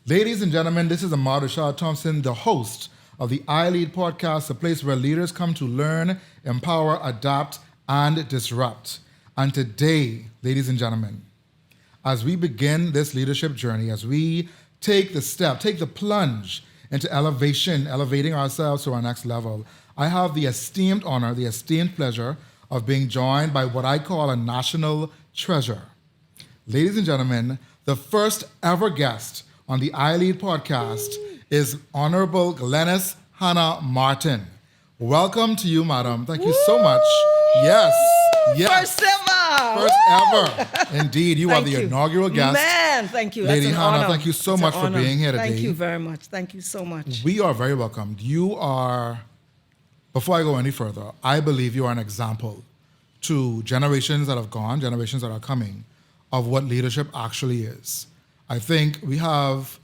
Ladies and gentlemen, this is Amad Rashad Thompson, the host of the iLead podcast, a place where leaders come to learn, empower, adapt, and disrupt. And today, ladies and gentlemen, as we begin this leadership journey, as we take the plunge into elevating ourselves to our next level, I have the esteemed honor, the esteemed pleasure of being joined by what I call a national treasure. Ladies and gentlemen, the first ever guest on the iLead podcast is Honorable Glenys Hanna-Martin. Welcome to you, madam. Thank you so much. Yes. First ever. Indeed, you are the inaugural guest. Man, thank you. Lady That's an Hanna, honor. thank you so much for being here today. Thank you very much. Thank you so much. We are very welcomed. You are, before I go any further, I believe you are an example to generations that have gone, generations that are coming, of what leadership actually is. I think we have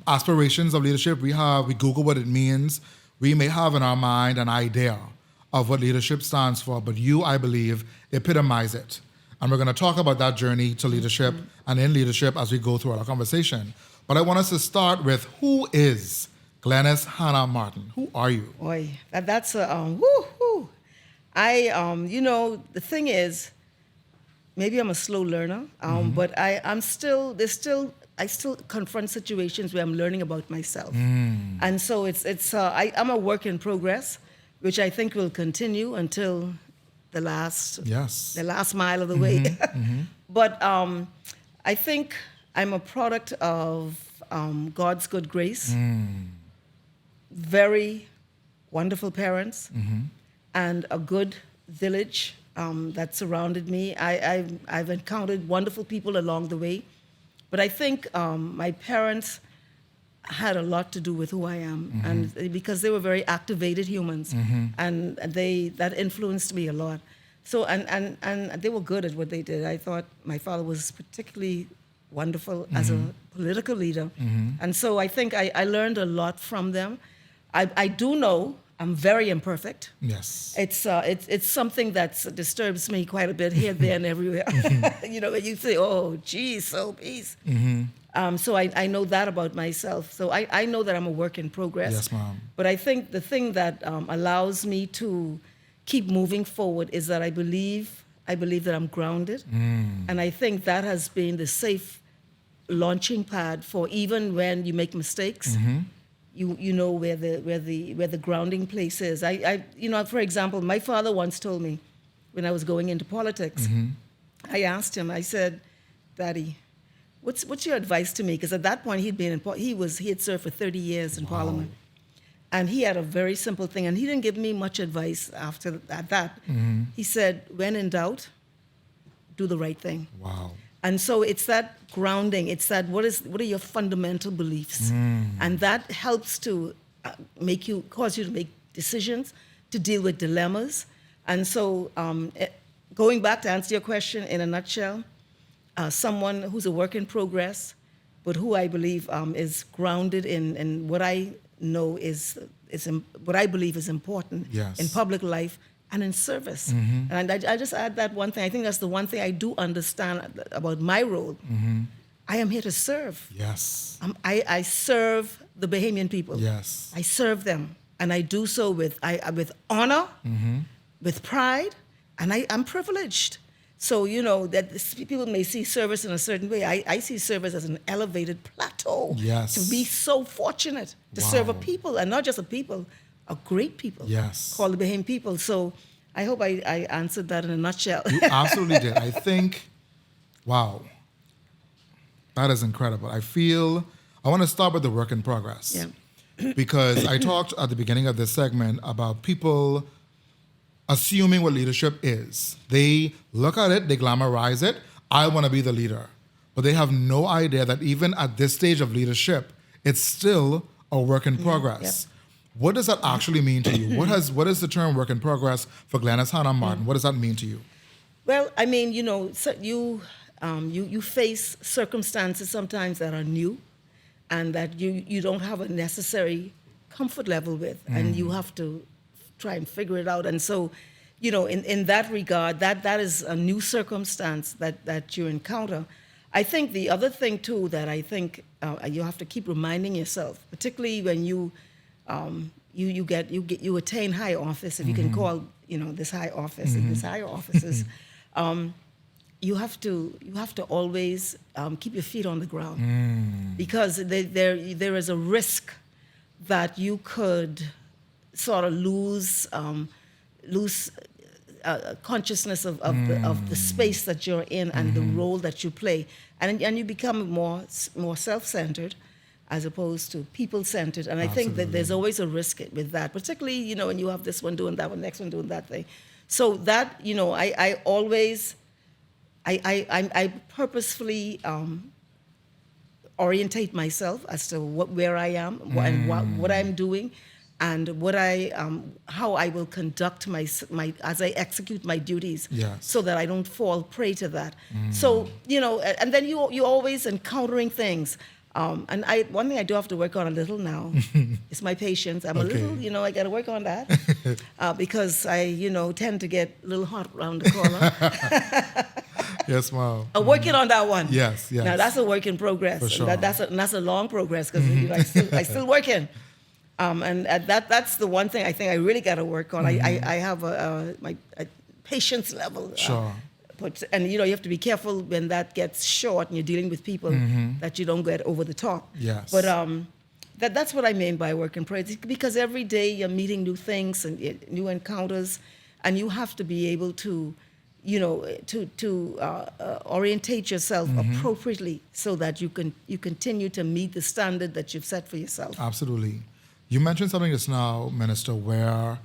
aspirations of leadership. We Google what it means. We may have in our mind an idea of what leadership stands for, but you, I believe, epitomize it. And we're going to talk about that journey to leadership and in leadership as we go through our conversation. But I want us to start with, who is Glenys Hanna-Martin? Who are you? Boy, that's a woo-hoo. The thing is, maybe I'm a slow learner, but I still confront situations where I'm learning about myself. And so I'm a work in progress, which I think will continue until the last mile of the way. But I think I'm a product of God's good grace, very wonderful parents, and a good village that surrounded me. I've encountered wonderful people along the way, but I think my parents had a lot to do with who I am, and because they were very activated humans, and that influenced me a lot. So and they were good at what they did. I thought my father was particularly wonderful as a political leader, and so I think I learned a lot from them. I do know I'm very imperfect. Yes. It's something that disturbs me quite a bit here, there, and everywhere. When you say, oh, geez, so peace. So I know that about myself. So I know that I'm a work in progress. Yes, ma'am. But I think the thing that allows me to keep moving forward is that I believe that I'm grounded. And I think that has been the safe launching pad for even when you make mistakes. You know where the grounding place is. For example, my father once told me when I was going into politics, I asked him, I said, Daddy, what's your advice to me? Because at that point he had served for 30 years in Parliament. And he had a very simple thing, and he didn't give me much advice after that. He said, when in doubt, do the right thing. Wow. And so it's that grounding. It's that what are your fundamental beliefs, and that helps to cause you to make decisions, to deal with dilemmas. And so, going back to answer your question in a nutshell, someone who's a work in progress, but who I believe is grounded in what I know is what I believe is important in public life and in service. And I just add that one thing. I think that's the one thing I do understand about my role. I am here to serve. Yes. I serve the Bahamian people. Yes. I serve them, and I do so with honor, with pride, and I'm privileged. So, that people may see service in a certain way. I see service as an elevated plateau. Yes. To be so fortunate to serve a people, and not just a people, a great people. Yes. Called the Bahamian people. So I hope I answered that in a nutshell. You absolutely did. I think, wow, that is incredible. I want to start with the work in progress. Yeah. Because I talked at the beginning of this segment about people assuming what leadership is. They look at it, they glamorize it. I want to be the leader. But they have no idea that even at this stage of leadership, it's still a work in progress. Yep. What does that actually mean to you? What is the term work in progress for Glenys Hanna-Martin? What does that mean to you? Well, I mean, you face circumstances sometimes that are new and that you don't have a necessary comfort level with, and you have to try and figure it out. And so, in that regard, that is a new circumstance that you encounter. I think the other thing too that I think you have to keep reminding yourself, particularly when you attain high office, if you can call this high office and this higher offices, you have to always keep your feet on the ground, because there is a risk that you could sort of lose consciousness of the space that you're in and the role that you play, and you become more self-centered as opposed to people-centered. And I think that there's always a risk with that, particularly when you have this one doing that one, next one doing that thing. So that I always purposefully orientate myself as to where I am and what I'm doing, and how I will conduct my as I execute my duties, so that I don't fall prey to that. So and then you always encountering things. And one thing I do have to work on a little now is my patience. I'm a little, I got to work on that because I tend to get a little hot around the corner. Yes, ma'am. I'm working on that one. Yes. Now that's a work in progress. For sure. And that's a long progress because I still working. And that's the one thing I think I really got to work on. I have my patience level. Sure. And you have to be careful when that gets short and you're dealing with people that you don't get over the top. Yes. But that's what I mean by work in progress, because every day you're meeting new things and new encounters, and you have to be able to orientate yourself appropriately so that you continue to meet the standard that you've set for yourself. Absolutely. You mentioned something just now, Minister, where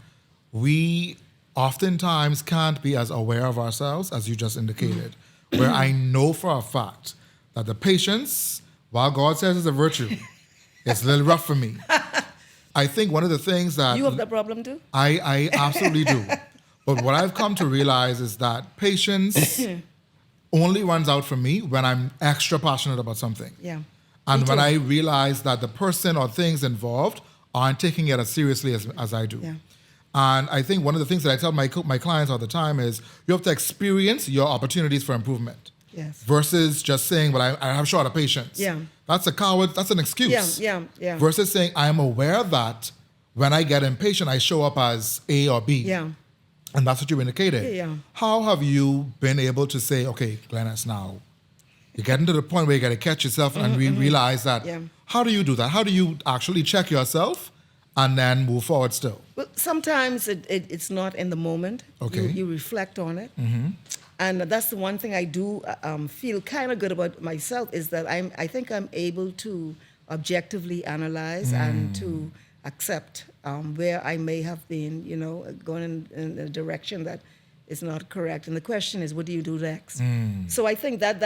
we oftentimes can't be as aware of ourselves as you just indicated, where I know for a fact that the patience, while God says it's a virtue, it's a little rough for me. I think one of the things that... You have that problem too? I absolutely do. But what I've come to realize is that patience only runs out for me when I'm extra passionate about something. Yeah. And when I realize that the person or things involved aren't taking it as seriously as I do. Yeah. And I think one of the things that I tell my clients all the time is you have to experience your opportunities for improvement. Yes. Versus just saying, well, I have short of patience. Yeah. That's a coward, that's an excuse. Yeah. Versus saying, I am aware that when I get impatient, I show up as A or B. Yeah. And that's what you indicated. Yeah. How have you been able to say, okay, Glenys, now you're getting to the point where you got to catch yourself and realize that. Yeah. How do you do that? How do you actually check yourself and then move forward still? Well, sometimes it's not in the moment. Okay. You reflect on it. And that's the one thing I do feel kind of good about myself, is that I think I'm able to objectively analyze and to accept where I may have been, going in a direction that is not correct. And the question is, what do you do next? So I think that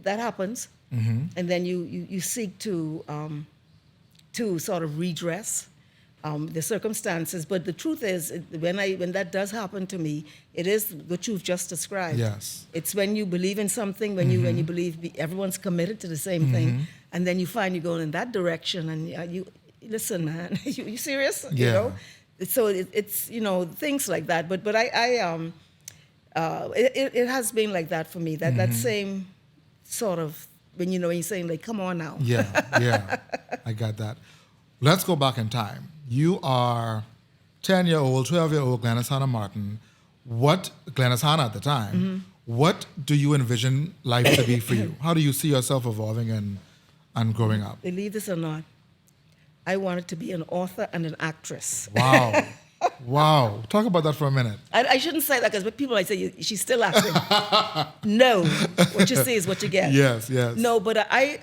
happens, and then you seek to sort of redress the circumstances. But the truth is, when that does happen to me, it is what you've just described. Yes. It's when you believe in something, when you believe everyone's committed to the same thing, and then you find you're going in that direction, and you listen, man, you serious? Yeah. So it's things like that. But it has been like that for me. That same sort of when you're saying like, come on now. Yeah, I got that. Let's go back in time. You are 10-year-old, 12-year-old Glenys Hanna-Martin. What, Glenys Hanna at the time, what do you envision life to be for you? How do you see yourself evolving and growing up? Believe this or not, I wanted to be an author and an actress. Wow. Wow. Talk about that for a minute. I shouldn't say that because people might say, she's still acting. No. What you see is what you get. Yes. No, but it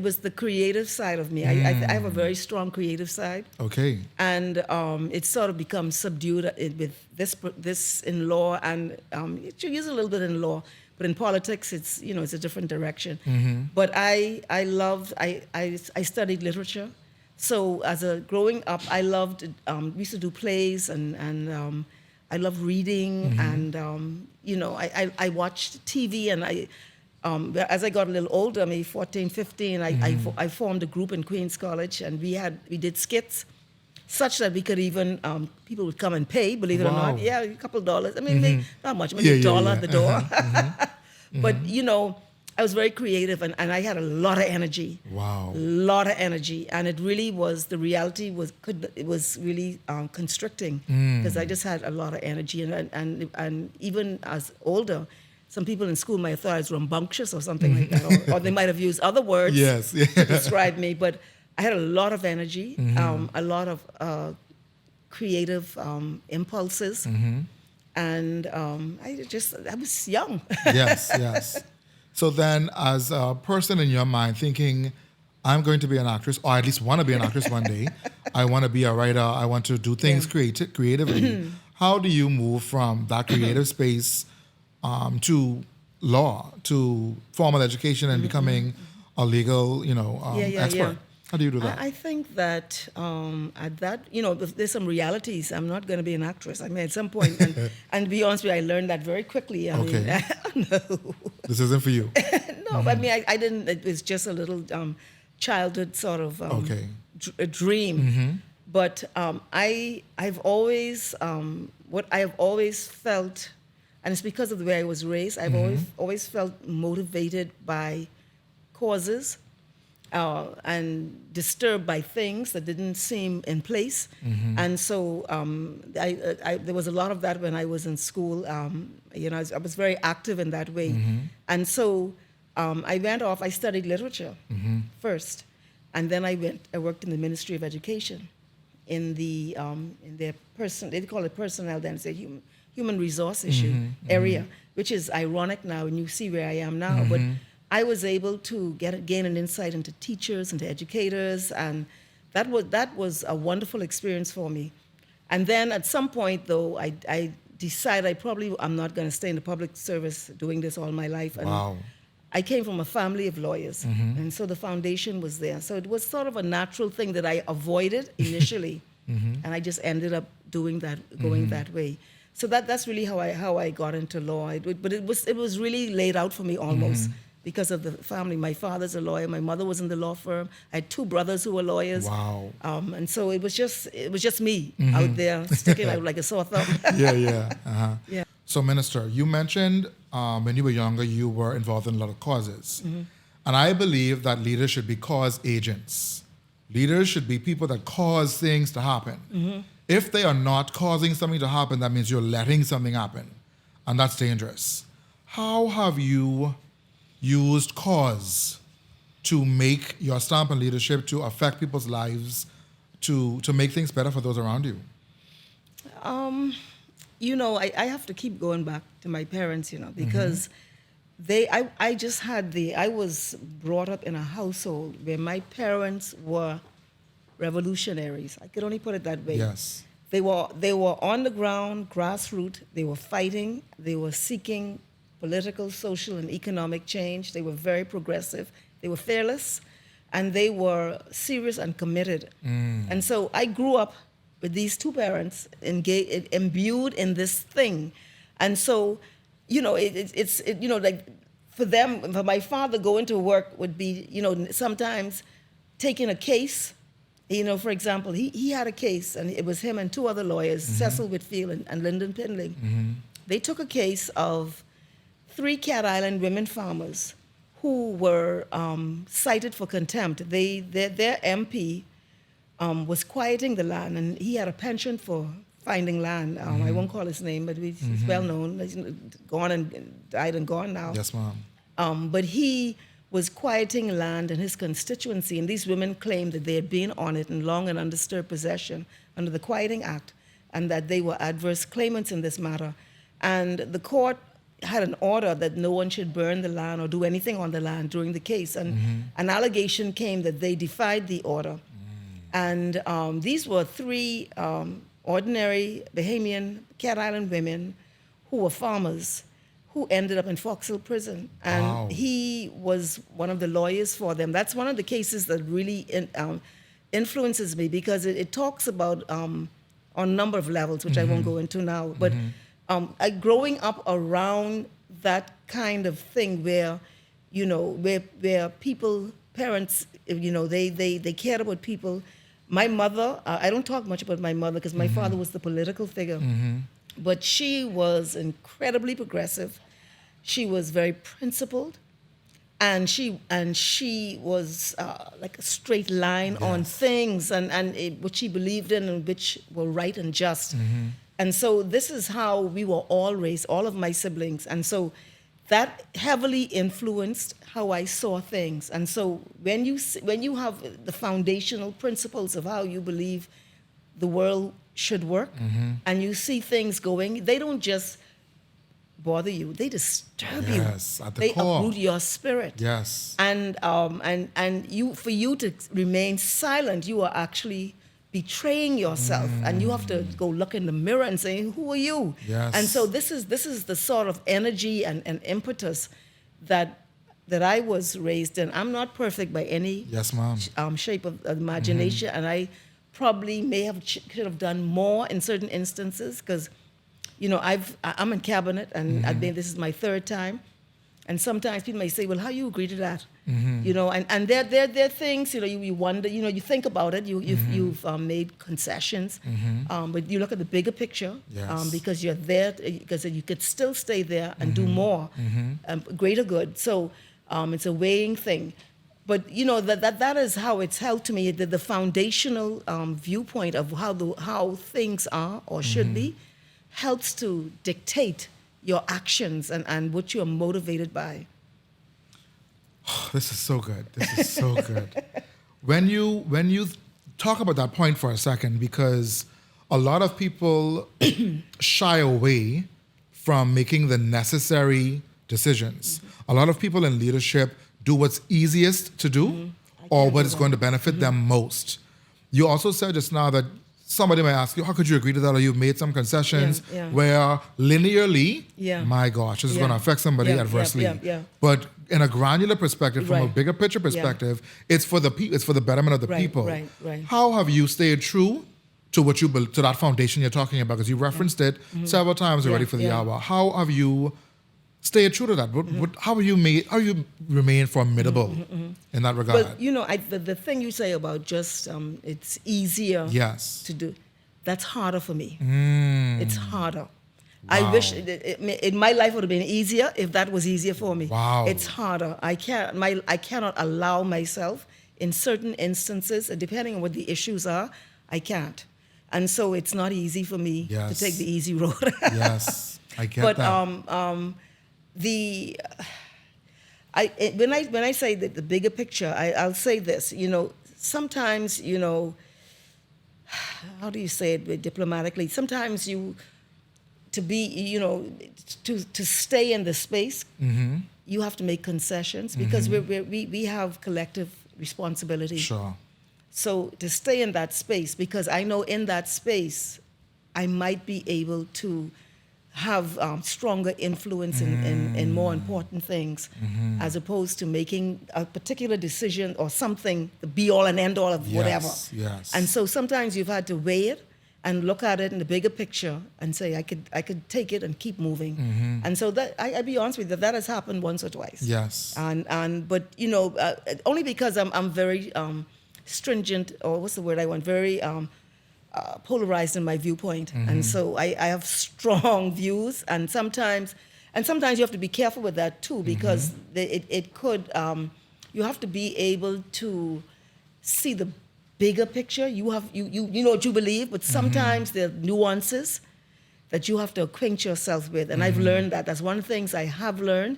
was the creative side of me. I have a very strong creative side. Okay. And it's sort of become subdued with this in law, and you use a little bit in law, but in politics, it's a different direction. But I studied literature. So growing up, I loved, we used to do plays, and I loved reading, and, I watched TV, and as I got a little older, maybe 14, 15, I formed a group in Queens College, and we did skits, such that we could even, people would come and pay, believe it or not. Yeah, a couple of dollars. I mean, not much, maybe $1 at the door. But, I was very creative, and I had a lot of energy. Wow. A lot of energy, and it really was, the reality was really constricting, because I just had a lot of energy, and even as older, some people in school might have thought I was rambunctious or something like that, or they might have used other words Yes. to describe me. But I had a lot of energy, a lot of creative impulses, and I was young. Yes, yes. So then, as a person in your mind thinking, I'm going to be an actress, or at least want to be an actress one day, I want to be a writer, I want to do things creatively, how do you move from that creative space to law, to formal education and becoming a legal, expert? How do you do that? I think that at that, there's some realities. I'm not going to be an actress. I mean, at some point, and to be honest with you, I learned that very quickly. I mean, no. This isn't for you. No, I mean, I didn't. It was just a little childhood sort of a dream. But I've always what I have always felt, and it's because of the way I was raised. I've always felt motivated by causes. And disturbed by things that didn't seem in place, and so there was a lot of that when I was in school. I was very active in that way, and so I went off. I studied literature first, and then I worked in the Ministry of Education, in their they call it personnel, then it's a human resource issue area, which is ironic now, and you see where I am now, but. I was able to gain an insight into teachers, into educators, and that was a wonderful experience for me. And then at some point, though, I decided I'm not going to stay in the public service doing this all my life. And wow. I came from a family of lawyers, and so the foundation was there. So it was sort of a natural thing that I avoided initially, and I just ended up doing that, going that way. So that's really how I got into law. But it was really laid out for me almost. Because of the family. My father's a lawyer. My mother was in the law firm. I had two brothers who were lawyers. Wow. And so it was just me out there sticking out like a sore thumb. Yeah. Uh-huh. Yeah. So, Minister, you mentioned when you were younger, you were involved in a lot of causes. And I believe that leaders should be cause agents. Leaders should be people that cause things to happen. If they are not causing something to happen, that means you're letting something happen. And that's dangerous. How have you used cause to make your stamp on leadership, to affect people's lives, to make things better for those around you? I have to keep going back to my parents, because I was brought up in a household where my parents were revolutionaries. I could only put it that way. Yes. They were on the ground, grassroots. They were fighting. They were seeking political, social, and economic change. They were very progressive. They were fearless, and they were serious and committed. And so I grew up with these two parents imbued in this thing. And so, like for them, for my father, going to work would be, sometimes taking a case. For example, he had a case, and it was him and two other lawyers, Cecil Whitfield and Lyndon Pindling. They took a case of 3 Cat Island women farmers who were cited for contempt. Their MP was quieting the land, and he had a penchant for finding land. I won't call his name, but he's well known. He's gone and died and gone now. Yes, ma'am. But he was quieting land in his constituency, and these women claimed that they had been on it in long and undisturbed possession under the Quieting Act, and that they were adverse claimants in this matter. And the court had an order that no one should burn the land or do anything on the land during the case. And an allegation came that they defied the order. And these were 3 ordinary Bahamian Cat Island women who were farmers who ended up in Fox Hill Prison. And wow. He was one of the lawyers for them. That's one of the cases that really influences me, because it talks about on a number of levels, which I won't go into now. But growing up around that kind of thing where, where people, parents, they cared about people. My mother, I don't talk much about my mother because my father was the political figure, but she was incredibly progressive. She was very principled. and she was like a straight line on things and what she believed in and which were right and just. And so this is how we were all raised, all of my siblings. And so that heavily influenced how I saw things. And so when you have the foundational principles of how you believe the world should work, and you see things going, they don't just bother you, they disturb you. At the they core. uproot your spirit. Yes. And you, for you to remain silent, you are actually betraying yourself, and you have to go look in the mirror and say, who are you? Yes. And so this is the sort of energy and impetus that I was raised in. I'm not perfect by any Yes, ma'am. shape of imagination, and I probably could have done more in certain instances, because I'm in cabinet, and I think this is my third time. And sometimes people may say, well, how you agree to that? And there are things, you wonder, you think about it, you've made concessions, but you look at the bigger picture, because you're there, because you could still stay there and do more, greater good. So it's a weighing thing. But, that is how it's held to me, the foundational viewpoint of how things are or should be helps to dictate your actions and what you're motivated by. This is so good. This is so good. When you talk about that point for a second, because a lot of people shy away from making the necessary decisions. A lot of people in leadership do what's easiest to do or what is going to benefit them most. You also said just now that somebody might ask you, how could you agree to that? Or you've made some concessions where linearly, my gosh, this is going to affect somebody adversely. But in a granular perspective, from a bigger picture perspective, it's for the betterment of the people. Right. How have you stayed true to what you to that foundation you're talking about? Because you referenced it several times already for the hour. How have you stayed true to that? How have you remained formidable in that regard? Well, the thing you say about just it's easier to do, that's harder for me. It's harder. Wow. I wish my life would have been easier if that was easier for me. Wow. It's harder. I cannot allow myself in certain instances, depending on what the issues are, I can't. And so it's not easy for me to take the easy road. Yes, I get that. When I say that the bigger picture, I'll say this. Sometimes how do you say it diplomatically? Sometimes to stay in the space, you have to make concessions because we have collective responsibility. Sure. So to stay in that space, because I know in that space, I might be able to have stronger influence in more important things, as opposed to making a particular decision or something, the be-all and end-all of whatever. Yes. And so sometimes you've had to weigh it and look at it in the bigger picture and say, I could take it and keep moving. And so that I'll be honest with you, that has happened once or twice. Yes. But only because I'm very stringent, or what's the word I want? Very polarized in my viewpoint, and so I have strong views, and sometimes you have to be careful with that too, because it could you have to be able to see the bigger picture. You know what you believe, but sometimes there are nuances that you have to acquaint yourself with, and I've learned that. That's one of the things I have learned.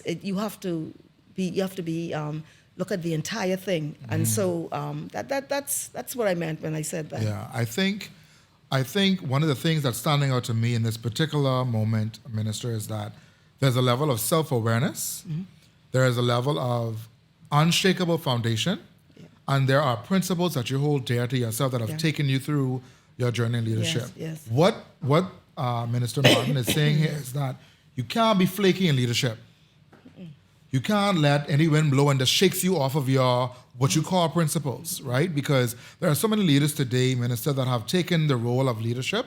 You have to be look at the entire thing, and so that's what I meant when I said that. Yeah, I think one of the things that's standing out to me in this particular moment, Minister, is that there's a level of self-awareness, there is a level of unshakable foundation, and there are principles that you hold dear to yourself that have taken you through your journey in leadership. Yes. What Minister Martin is saying here is that you can't be flaky in leadership. You can't let any wind blow and just shakes you off of your, what you call principles, right? Because there are so many leaders today, Minister, that have taken the role of leadership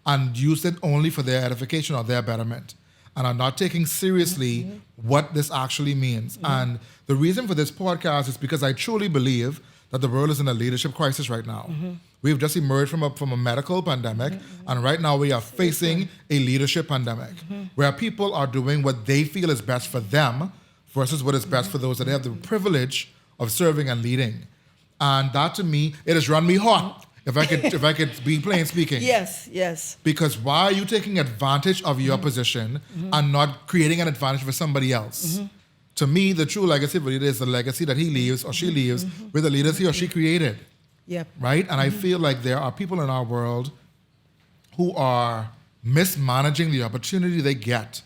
and used it only for their edification or their betterment, and are not taking seriously what this actually means. And the reason for this podcast is because I truly believe that the world is in a leadership crisis right now. We've just emerged from a medical pandemic, and right now we are facing a leadership pandemic, where people are doing what they feel is best for them, versus what is best for those that have the privilege of serving and leading. And that to me, it has run me hot. If I could be plain speaking. Yes. Because why are you taking advantage of your position and not creating an advantage for somebody else? To me, the true legacy of a leader is the legacy that he leaves or she leaves with the leaders he or she created. Yep. Right? And I feel like there are people in our world who are mismanaging the opportunity they get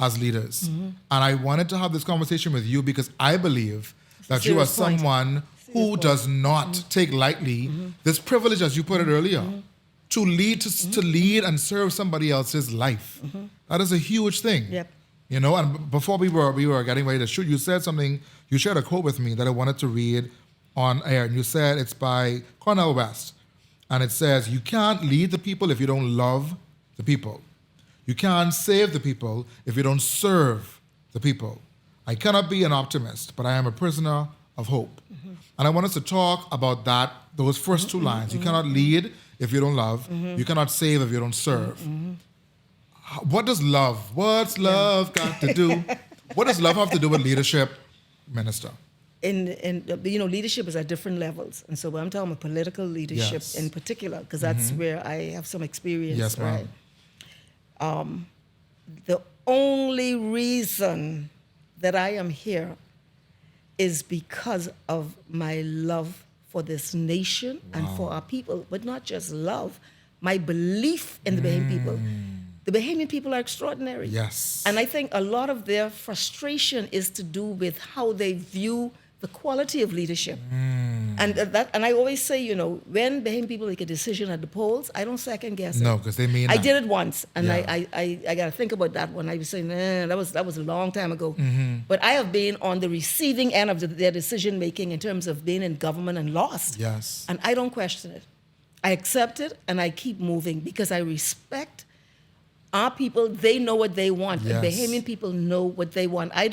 as leaders. And I wanted to have this conversation with you because I believe that you are someone who does not take lightly this privilege, as you put it earlier, to lead and serve somebody else's life. That is a huge thing. Yep. You know, and before we were getting ready to shoot, you said something, you shared a quote with me that I wanted to read on air. And you said it's by Cornel West. And it says, you can't lead the people if you don't love the people. You can't save the people if you don't serve the people. I cannot be an optimist, but I am a prisoner of hope. And I want us to talk about those first two lines. You cannot lead if you don't love. You cannot save if you don't serve. What's love got to do? What does love have to do with leadership, Minister? Leadership is at different levels. And so when I'm talking about political leadership in particular, because that's where I have some experience, yes, right? The only reason that I am here is because of my love for this nation and for our people, but not just love, my belief in the Bahamian people. The Bahamian people are extraordinary. Yes. And I think a lot of their frustration is to do with how they view the quality of leadership. And I always say, when Bahamian people make a decision at the polls, I don't second guess it. No, because they mean I that. did it once, and I got to think about that one. I was saying, that was a long time ago. But I have been on the receiving end of their decision making in terms of being in government and lost. Yes. And I don't question it. I accept it, and I keep moving because I respect our people. They know what they want. Yes. The Bahamian people know what they want. I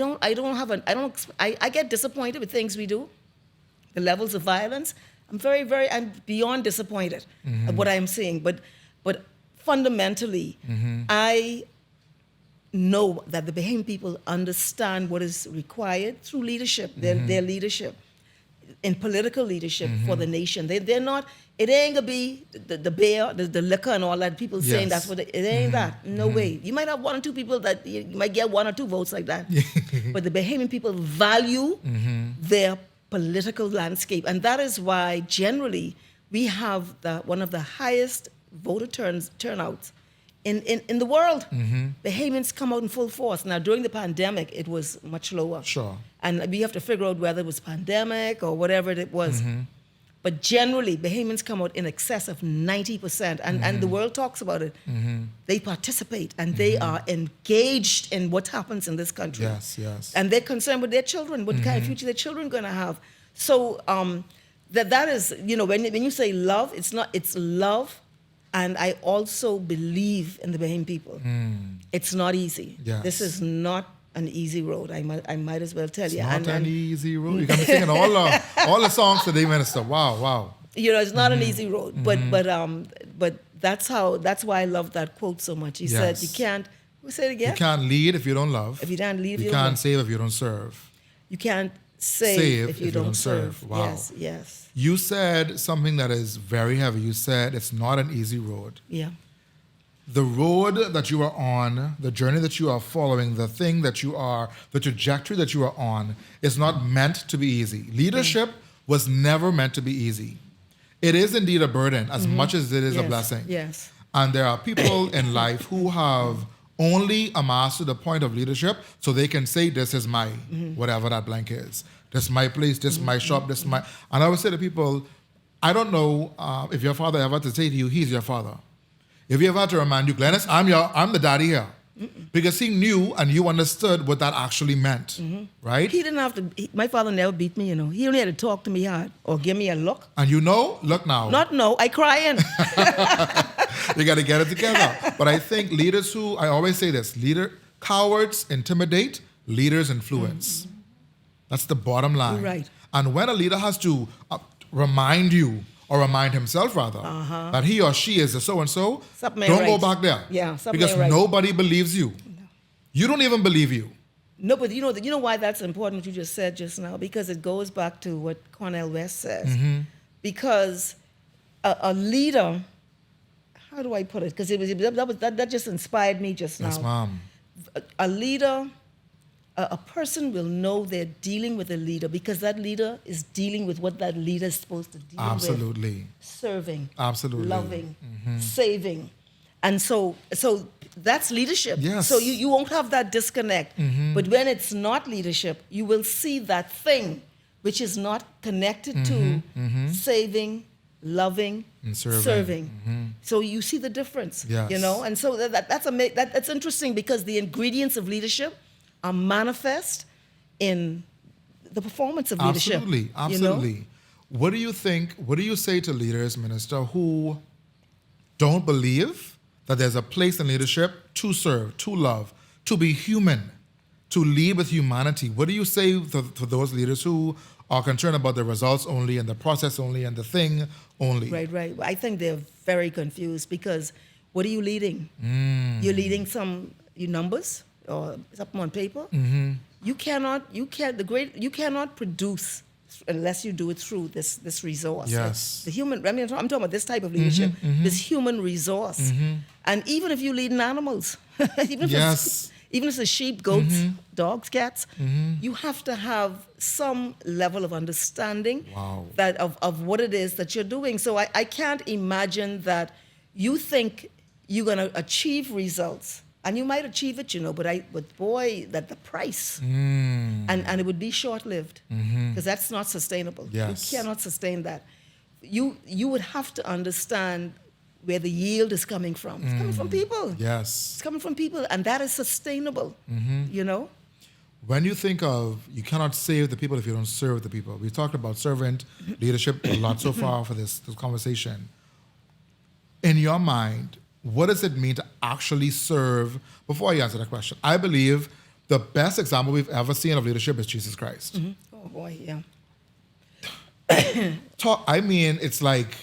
get disappointed with things we do, the levels of violence. I'm beyond disappointed at what I am seeing. But fundamentally, I know that the Bahamian people understand what is required through leadership, their leadership, in political leadership for the nation. They're not. It ain't gonna be the beer, the liquor, and all that. People saying that's what it ain't. That no way. You might have one or two people that you might get one or two votes like that, but the Bahamian people value their political landscape, and that is why generally we have one of the highest voter turnouts in the world. Bahamians come out in full force. Now during the pandemic, it was much lower. Sure. And we have to figure out whether it was pandemic or whatever it was. But generally, Bahamians come out in excess of 90%, and the world talks about it. They participate, and they are engaged in what happens in this country. Yes. And they're concerned with their children, what kind of future their children are going to have. So that is, when you say love, it's love, and I also believe in the Bahamian people. It's not easy. Yes. This is not an easy road. I might as well tell you. It's not an easy road. You got me singing all the songs today, Minister. Wow. It's not an easy road. But that's why I love that quote so much. He said, "You can't." Say it again. You can't lead if you don't love. If you can't lead, you can't save if you don't serve. You can't save if you don't serve. Wow. Yes. You said something that is very heavy. You said it's not an easy road. Yeah. The road that you are on, the journey that you are following, the thing that you are, the trajectory that you are on is not meant to be easy. Leadership was never meant to be easy. It is indeed a burden as much as it is a blessing. Yes. And there are people in life who have only amassed to the point of leadership so they can say, this is my, whatever that blank is. This is my place, this is my shop, this is my... And I would say to people, I don't know if your father ever had to say to you, he's your father. If he ever had to remind you, Glenys, I'm the daddy here. Because he knew and you understood what that actually meant, right? He didn't have to, my father never beat me, He only had to talk to me hard or give me a look. And look now. Not no, I crying. You got to get it together. But I think leaders I always say this, cowards intimidate, leaders influence. That's the bottom line. Right. And when a leader has to remind you, or remind himself rather, that he or she is a so-and-so, don't go back there. Yeah, because nobody believes you. No. You don't even believe you. No, but you know why that's important, what you just said just now? Because it goes back to what Cornel West says. Mm-hmm. Because a leader, how do I put it? Because that just inspired me just now. Yes, ma'am. A leader, a person will know they're dealing with a leader because that leader is dealing with what that leader is supposed to deal with. Absolutely. Serving. Absolutely. Loving. Saving. And so that's leadership. Yes. So you won't have that disconnect. But when it's not leadership, you will see that thing which is not connected to saving, loving, And serving. So you see the difference. Yes. And so that's interesting because the ingredients of leadership are manifest in the performance of leadership. Absolutely. Absolutely. What do you think, what do you say to leaders, Minister, who don't believe that there's a place in leadership to serve, to love, to be human, to lead with humanity? What do you say to those leaders who are concerned about the results only and the process only and the thing only? Right. I think they're very confused because what are you leading? You're leading your numbers or something on paper. You cannot produce unless you do it through this resource. Yes. The human. I'm talking about this type of leadership. This human resource. And even if you're leading animals, even if it's a sheep, goats, dogs, cats, you have to have some level of understanding that of what it is that you're doing. So I can't imagine that you think you're going to achieve results. And you might achieve it, but boy, that the price. And it would be short-lived because that's not sustainable. Yes. You cannot sustain that. You would have to understand where the yield is coming from. It's coming from people. Yes. It's coming from people, and that is sustainable, When you think of, you cannot save the people if you don't serve the people. We talked about servant leadership a lot so far for this conversation. In your mind, what does it mean to actually serve? Before I answer that question, I believe the best example we've ever seen of leadership is Jesus Christ. Oh boy, yeah. It's like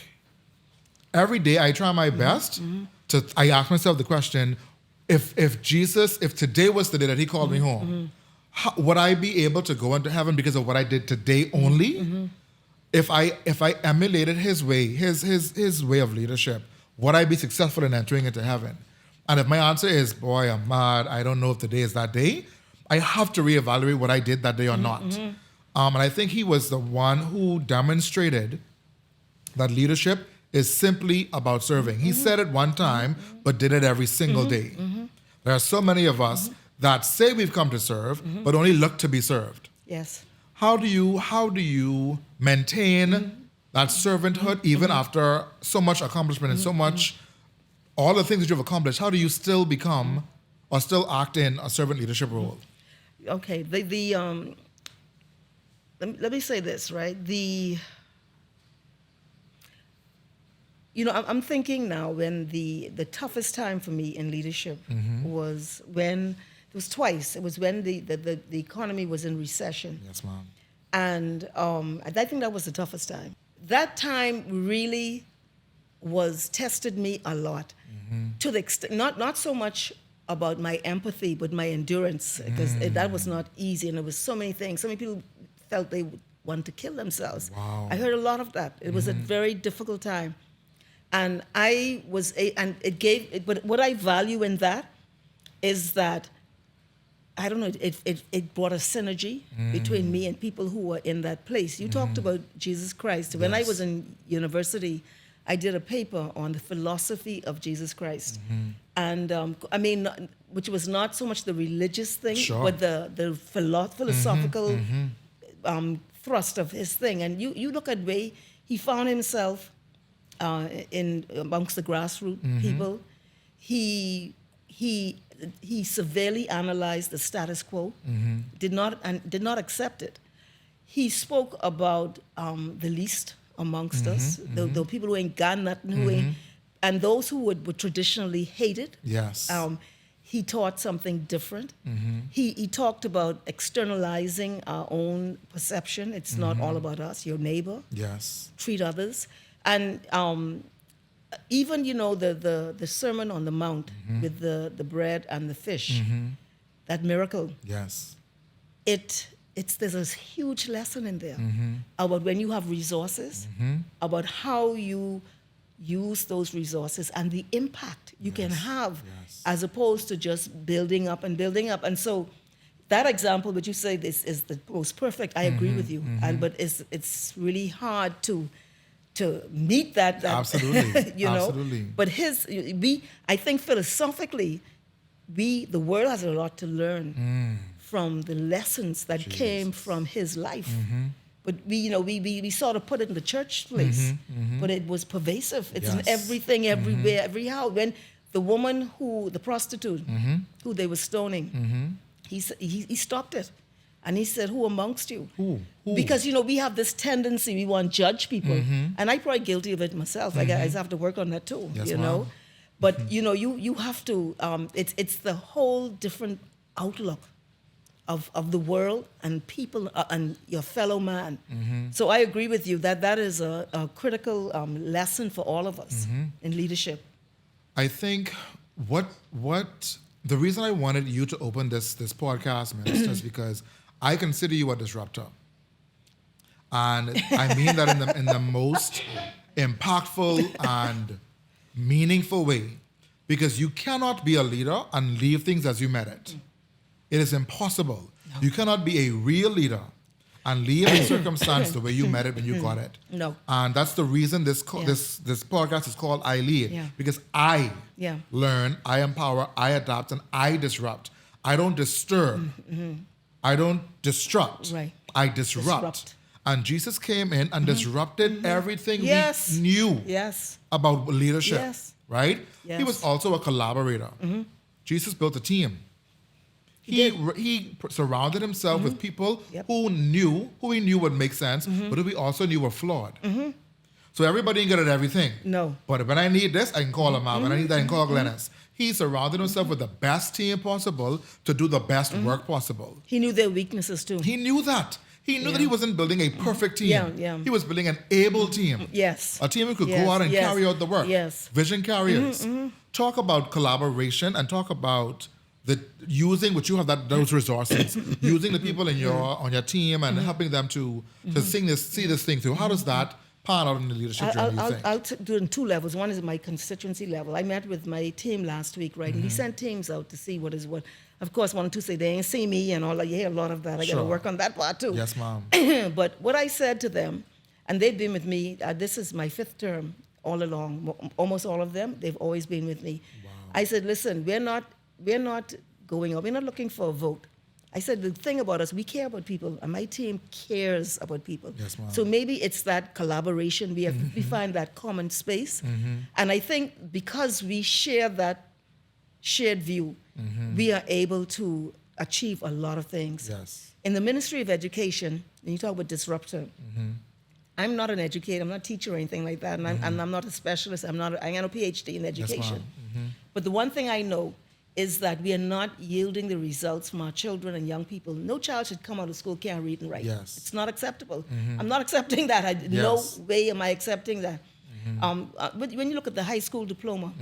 every day I try my best I ask myself the question, if today was the day that he called me home, would I be able to go into heaven because of what I did today only? If I emulated his way, his way of leadership, would I be successful in entering into heaven? And if my answer is, boy, I'm mad, I don't know if today is that day, I have to reevaluate what I did that day or not. And I think he was the one who demonstrated that leadership is simply about serving. He said it one time, but did it every single day. There are so many of us that say we've come to serve, but only look to be served. Yes. How do you maintain that servanthood even after so much accomplishment and so much, all the things that you've accomplished? How do you still become or still act in a servant leadership role? Okay. Let me say this, right? I'm thinking now when the toughest time for me in leadership was when, it was twice. It was when the economy was in recession. Yes, ma'am. And I think that was the toughest time. That time really tested me a lot, to the extent, not so much about my empathy, but my endurance, because that was not easy, and there was so many things. So many people felt they would want to kill themselves. Wow. I heard a lot of that. It was a very difficult time, and but what I value in that is that, I don't know, it brought a synergy between me and people who were in that place. You talked about Jesus Christ. When I was in university, I did a paper on the philosophy of Jesus Christ. And which was not so much the religious thing, but the philosophical thrust of his thing. And you look at way he found himself in amongst the grassroots people. He severely analyzed the status quo, did not accept it. He spoke about the least amongst us, the people who ain't got nothing, and those who were traditionally hated. Yes. He taught something different. He talked about externalizing our own perception. It's not all about us, your neighbor. Yes. Treat others. And even, the Sermon on the Mount with the bread and the fish, that miracle. Yes. there's a huge lesson in there about when you have resources, about how you use those resources and the impact you can have, as opposed to just building up and building up. And so that example that you say this is the most perfect, I agree with you. But it's really hard to meet that Absolutely. you know. Absolutely. But I think philosophically, the world has a lot to learn from the lessons that came from his life. But we sort of put it in the church place, but it was pervasive. It's in everything, everywhere, every house. When the woman the prostitute, who they were stoning, he stopped it. And he said, who amongst you? Who? Because, we have this tendency, we want to judge people. And I'm probably guilty of it myself. I guys have to work on that too, Yes, you know. But, you have to, it's the whole different outlook of the world and people and your fellow man. So I agree with you that is a critical lesson for all of us in leadership. I think the reason I wanted you to open this podcast, Minister, is because I consider you a disruptor. And I mean that in the most impactful and meaningful way. Because you cannot be a leader and leave things as you met it. It is impossible. No. You cannot be a real leader and leave a circumstance the way you met it when you got it. No. And that's the reason this podcast is called iLead. Yeah. Because I learn, I empower, I adapt, and I disrupt. I don't disturb. I don't destruct. Right. I disrupt. And Jesus came in and disrupted everything we knew about leadership. Yes. Right? Yes. He was also a collaborator. Jesus built a team. He surrounded himself with people who he knew would make sense, but who he also knew were flawed. So everybody ain't good at everything. No. But when I need this, I can call him out. When I need that, I can call Glenys. He surrounded himself with the best team possible to do the best work possible. He knew their weaknesses too. He knew that. He knew that he wasn't building a perfect team. He was building an able team. Yes. A team who could go out and carry out the work. Yes. Vision carriers. Talk about collaboration and talk about using what you have those resources, using the people on your team and helping them to see this thing through. How does that pan out in the leadership journey, you think? I'll do it in two levels. One is my constituency level. I met with my team last week, right? And we sent teams out to see what is what. Of course, 1 and 2 say they ain't see me and all that. You hear a lot of that. I got to work on that part too. Yes, ma'am. But what I said to them, and they've been with me, this is my 5th term all along. Almost all of them, they've always been with me. Wow. I said, listen, we're not going out. We're not looking for a vote. I said, the thing about us, we care about people, and my team cares about people. Yes, ma'am. So maybe it's that collaboration. We find that common space. And I think because we share that shared view, we are able to achieve a lot of things. Yes. In the Ministry of Education, when you talk about disruptor, I'm not an educator, I'm not a teacher or anything like that, and I'm not a specialist, I got no PhD in education. Yes, but the one thing I know is that we are not yielding the results from our children and young people. No child should come out of school can't read and write. Yes. It's not acceptable. I'm not accepting that. No way am I accepting that. But when you look at the high school diploma,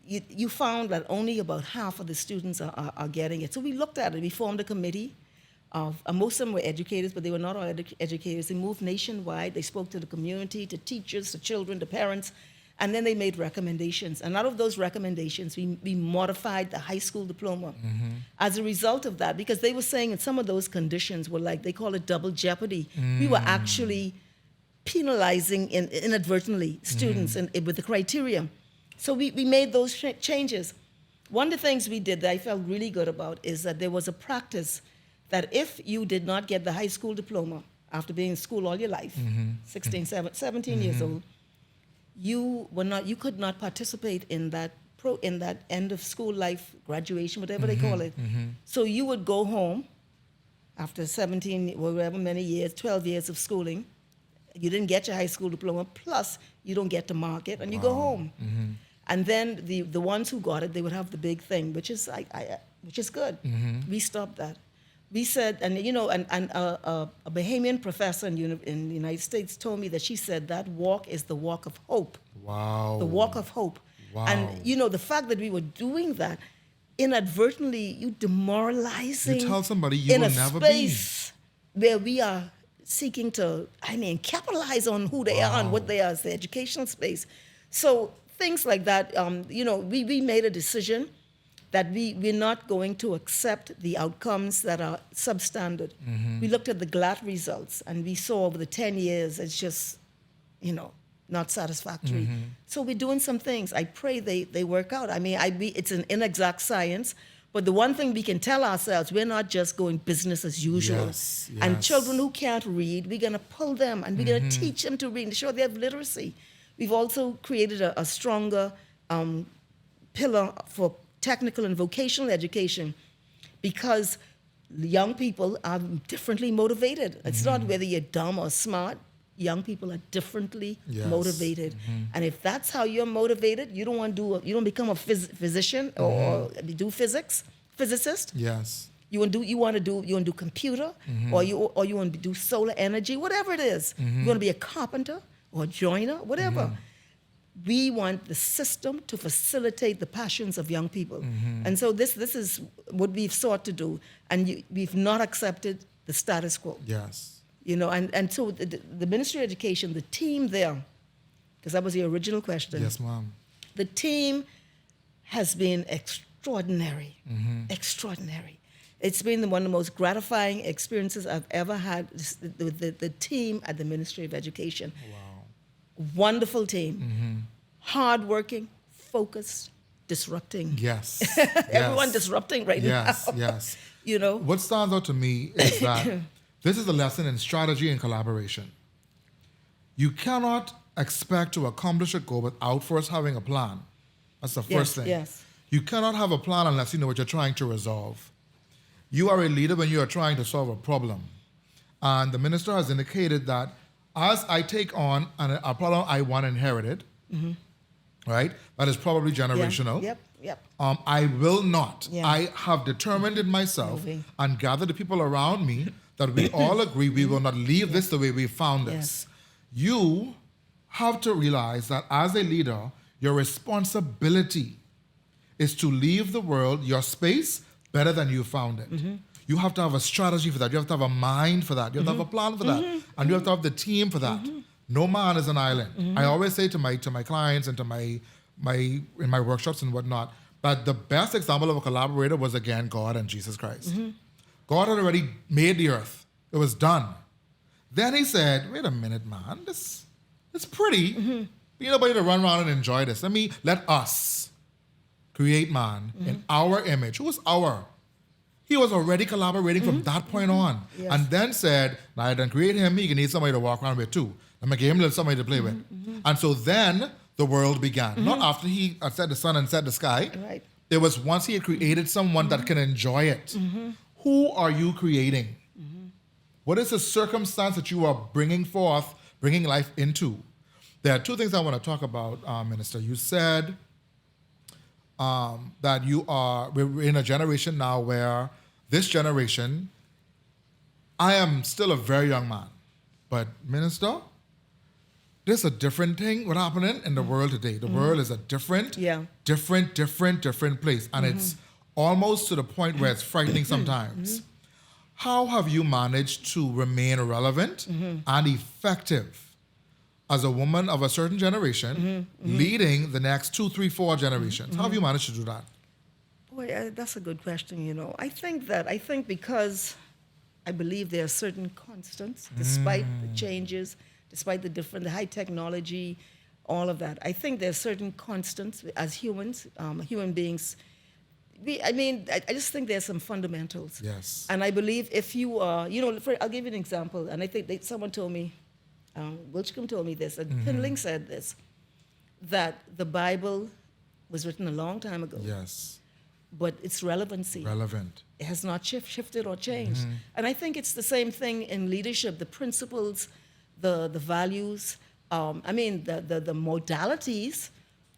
you found that only about half of the students are getting it. So we looked at it. We formed a committee. Most of them were educators, but they were not all educators. They moved nationwide. They spoke to the community, to teachers, to children, to parents, and then they made recommendations. And out of those recommendations, we modified the high school diploma. As a result of that, because they were saying that some of those conditions were like, they call it double jeopardy. We were actually penalizing inadvertently students with the criteria. So we made those changes. One of the things we did that I felt really good about is that there was a practice that if you did not get the high school diploma after being in school all your life, 17 years old, you could not participate in that end of school life graduation, whatever they call it. So you would go home after 17, whatever many years, 12 years of schooling. You didn't get your high school diploma, plus you don't get to mark it, and you go home. And then the ones who got it, they would have the big thing, which is good. We stopped that. We said, and a Bahamian professor in the United States told me that she said that walk is the walk of hope. Wow. The walk of hope. Wow. And the fact that we were doing that, inadvertently you demoralizing You tell somebody you in will a never be. space where we are seeking to, capitalize on who they are and what they are as the educational space. So things like that, we made a decision that we're not going to accept the outcomes that are substandard. We looked at the GLAT results and we saw over the 10 years, it's just, not satisfactory. So we're doing some things. I pray they work out. It's an inexact science, but the one thing we can tell ourselves, we're not just going business as usual. Yes, And yes. children who can't read, we're going to pull them and we're going to teach them to read and show they have literacy. We've also created a stronger pillar for technical and vocational education because young people are differently motivated. It's not whether you're dumb or smart. Young people are differently Yes. motivated, and if that's how you're motivated, you don't become a physician or do physicist. Yes. You want to do computer, or you want to do solar energy, whatever it is. You want to be a carpenter or a joiner, whatever. We want the system to facilitate the passions of young people, and so this is what we've sought to do, and we've not accepted the status quo. Yes. And so the Ministry of Education, the team there, because that was the original question. Yes, ma'am. The team has been extraordinary, extraordinary. It's been one of the most gratifying experiences I've ever had with the team at the Ministry of Education. Wow. Wonderful team, hardworking, focused, disrupting. Yes. Everyone Yes. disrupting right Yes, now. yes. What stands out to me is that this is a lesson in strategy and collaboration. You cannot expect to accomplish a goal without first having a plan. That's the first thing. Yes. You cannot have a plan unless you know what you're trying to resolve. You are a leader when you are trying to solve a problem. And the minister has indicated that as I take on a problem I want inherited, right, that is probably generational. Yep. I will not. Yeah. I have determined in myself Moving. and gathered the people around me that we all agree we will not leave this the way we found this. Yes. You have to realize that as a leader, your responsibility is to leave the world, your space, better than you found it. You have to have a strategy for that. You have to have a mind for that. You have to have a plan for that. And you have to have the team for that. No man is an island. I always say to my clients and to in my workshops and whatnot, that the best example of a collaborator was, again, God and Jesus Christ. God had already made the earth. It was done. Then he said, wait a minute, man, it's pretty. Be nobody to run around and enjoy this. Let us create man in our image. Who was our? He was already collaborating from that point on. Yes. And then said, now I done create him, he can need somebody to walk around with too. I'm going to give him somebody to play with. And so then the world began. Not after he had set the sun and set the sky. Right. It was once he had created someone that can enjoy it. Who are you creating? What is the circumstance that you are bringing life into? There are two things I want to talk about, Minister. You said that we're in a generation now where this generation, I am still a very young man, but Minister, there's a different thing what's happening in the world today. The world is a different place. And it's almost to the point where it's frightening sometimes. How have you managed to remain relevant and effective as a woman of a certain generation, leading the next 2, 3, 4 generations? How have you managed to do that? Well, that's a good question, I think because I believe there are certain constants, despite the changes, despite the high technology, all of that. I think there are certain constants as humans, human beings. I just think there's some fundamentals. Yes. And I believe if you are, I'll give you an example. And I think someone told me, Wilchcomb told me this, and Pinling said this, that the Bible was written a long time ago. Yes. But its relevancy. Relevant. It has not shifted or changed. And I think it's the same thing in leadership, the principles, the values, the modalities,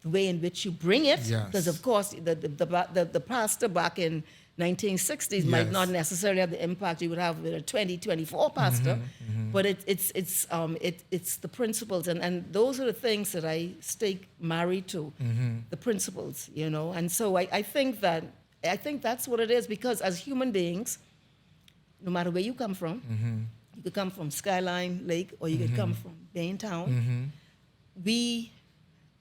the way in which you bring it. Yes. Because of course, the pastor back in 1960s might not necessarily have the impact you would have with a 2024 pastor, but it's the principles, and those are the things that I stay married to, the principles, And so I think that I think that's what it is, because as human beings, no matter where you come from, you could come from Skyline Lake or you could come from Baintown. We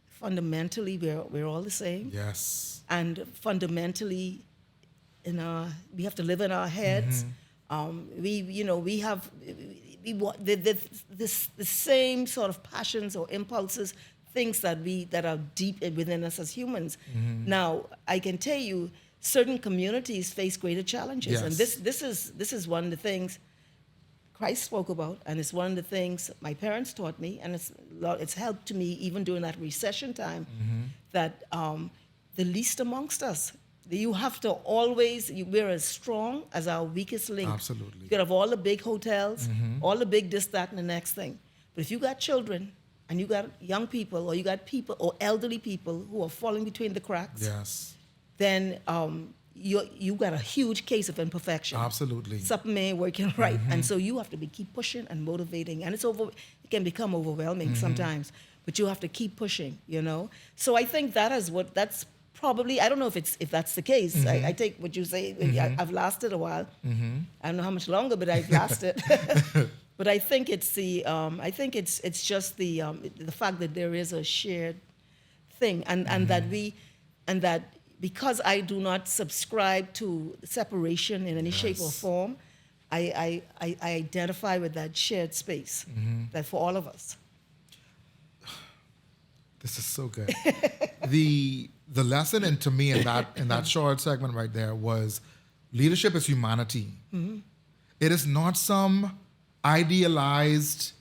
fundamentally, we're all the same. Yes. And fundamentally, we have to live in our heads. We have the same sort of passions or impulses, things that are deep within us as humans. Now, I can tell you, certain communities face greater challenges, and this is one of the things Christ spoke about, and it's one of the things my parents taught me, and it's helped to me even during that recession time. That the least amongst us, you have to always, we're as strong as our weakest link. Absolutely. You could have all the big hotels, all the big this, that, and the next thing. But if you got children and you got young people, or you got people or elderly people who are falling between the cracks, Yes. then you got a huge case of imperfection. Absolutely. Something ain't working right. And so you have to keep pushing and motivating. And it can become overwhelming sometimes, but you have to keep pushing, So I think that's probably, I don't know if that's the case. I take what you say. I've lasted a while. I don't know how much longer, but I've lasted. But I think it's it's just the fact that there is a shared thing, and that because I do not subscribe to separation in any shape or form, I identify with that shared space that for all of us. This is so good. The lesson, and to me in that short segment right there, was leadership is humanity. It is not some idealized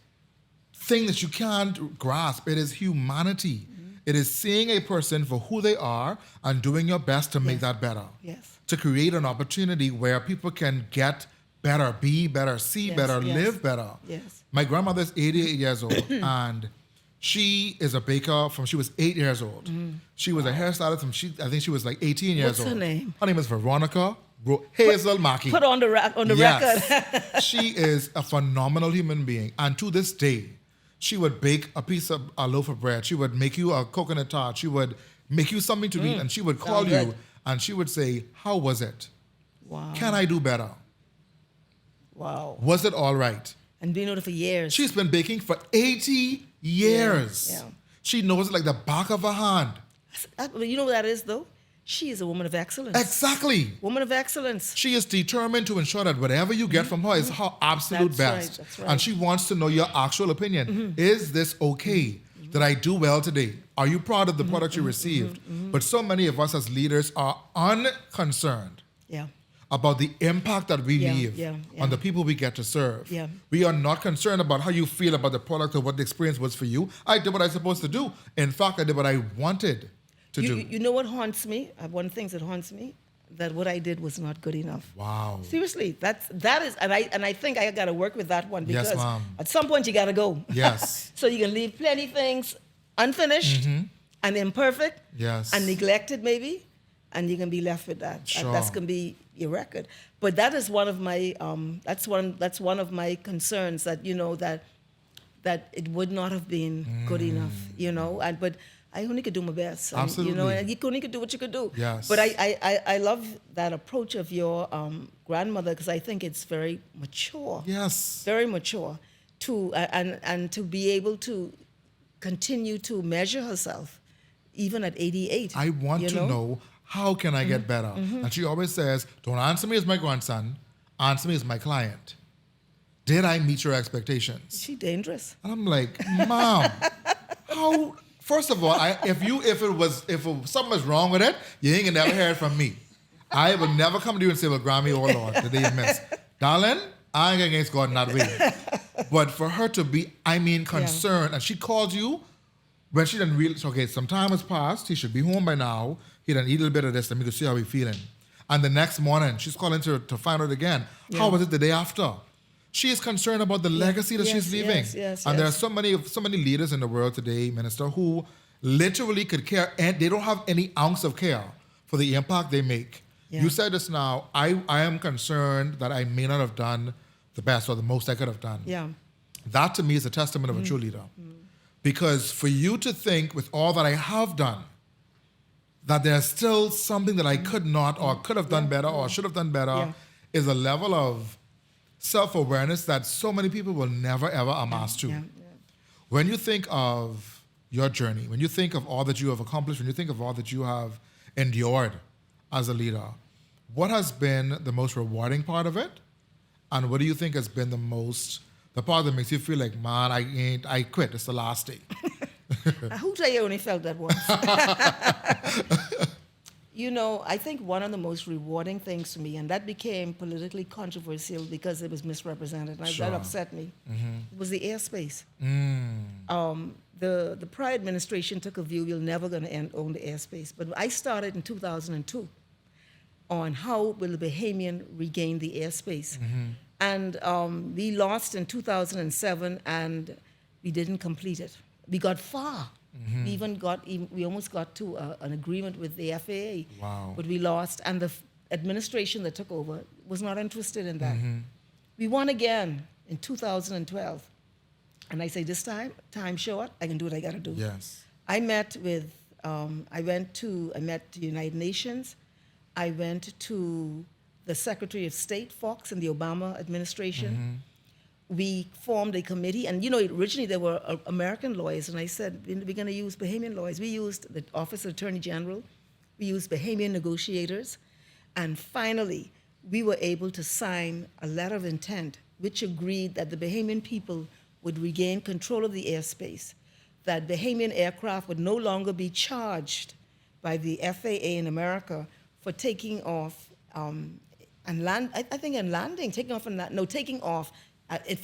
thing that you can't grasp. It is humanity. It is seeing a person for who they are and doing your best to make that better. Yes. To create an opportunity where people can get better, be better, see better, live better. Yes. My grandmother is 88 years old, and she is a baker from she was 8 years old. She was a hairstylist from I think she was like 18 years old. What's her name? Her name is Veronica Hazel Mackey. Put on the record. She is a phenomenal human being, and to this day, she would bake a loaf of bread. She would make you a coconut tart. She would make you something to eat, and she would call you, and she would say, "How was it? Wow. Can I do better? Wow. Was it all right?" And been on it for years. She's been baking for 80 years. Yeah. She knows it like the back of her hand. You know what that is, though? She is a woman of excellence. Exactly. Woman of excellence. She is determined to ensure that whatever you get from her is her absolute best. That's right. And she wants to know your actual opinion. Is this okay? Did I do well today? Are you proud of the product you received? But so many of us as leaders are unconcerned about the impact that we leave on the people we get to serve. Yeah. We are not concerned about how you feel about the product or what the experience was for you. I did what I was supposed to do. In fact, I did what I wanted to do. You know what haunts me? One of the things that haunts me, that what I did was not good enough. Wow. Seriously, that is, and I think I got to work with that one, because Yes, ma'am. at some point you got to go. Yes. So you can leave plenty things unfinished and imperfect and neglected maybe, and you can be left with that. Sure. That's going to be your record. But that is one of my that's one of my concerns, that that it would not have been good enough, but I only could do my best. Absolutely. And you only could do what you could do. Yes. But I love that approach of your grandmother, because I think it's very mature. Yes. Very mature and to be able to continue to measure herself even at 88. I want to know, how can I get better? And she always says, don't answer me as my grandson, answer me as my client. Did I meet your expectations? She's dangerous. And I'm like, Mom, how? First of all, if something was wrong with it, you ain't gonna never hear it from me. I will never come to you and say, well, Grammy, oh Lord, the day you missed. Darling, I ain't against God in that way. But for her to be, concerned, and she calls you when she didn't realize, okay, some time has passed, he should be home by now, he done eat a little bit of this, let me go see how he's feeling. And the next morning, she's calling to find out again, how was it the day after? She is concerned about the legacy that she's leaving. And there are so many leaders in the world today, Minister, who literally could care, and they don't have any ounce of care for the impact they make. Yeah. You said this now, I am concerned that I may not have done the best or the most I could have done. Yeah. That to me is a testament of a true leader. Because for you to think, with all that I have done, that there's still something that I could not or could have done better or should have done better Yeah. is a level of self-awareness that so many people will never ever amass to. Yeah. When you think of your journey, when you think of all that you have accomplished, when you think of all that you have endured as a leader, what has been the most rewarding part of it? And what do you think has been the part that makes you feel like, man, I quit, it's the last day? Who tell you I only felt that once? I think one of the most rewarding things to me, and that became politically controversial because it was misrepresented, and Sure. that upset me, was the airspace. Mm. The prior administration took a view we're never going to own the airspace. But I started in 2002 on how will the Bahamian regain the airspace. And we lost in 2007, and we didn't complete it. We got far. We almost got to an agreement with the FAA. Wow. But we lost, and the administration that took over was not interested in that. We won again in 2012. And I say, this time short, I can do what I got to do. Yes. I met with, I met the United Nations. I went to the Secretary of State, Fox, in the Obama administration. We formed a committee, and originally there were American lawyers, and I said, we're going to use Bahamian lawyers. We used the Office of Attorney General. We used Bahamian negotiators. And finally, we were able to sign a letter of intent which agreed that the Bahamian people would regain control of the airspace, that Bahamian aircraft would no longer be charged by the FAA in America for taking off taking off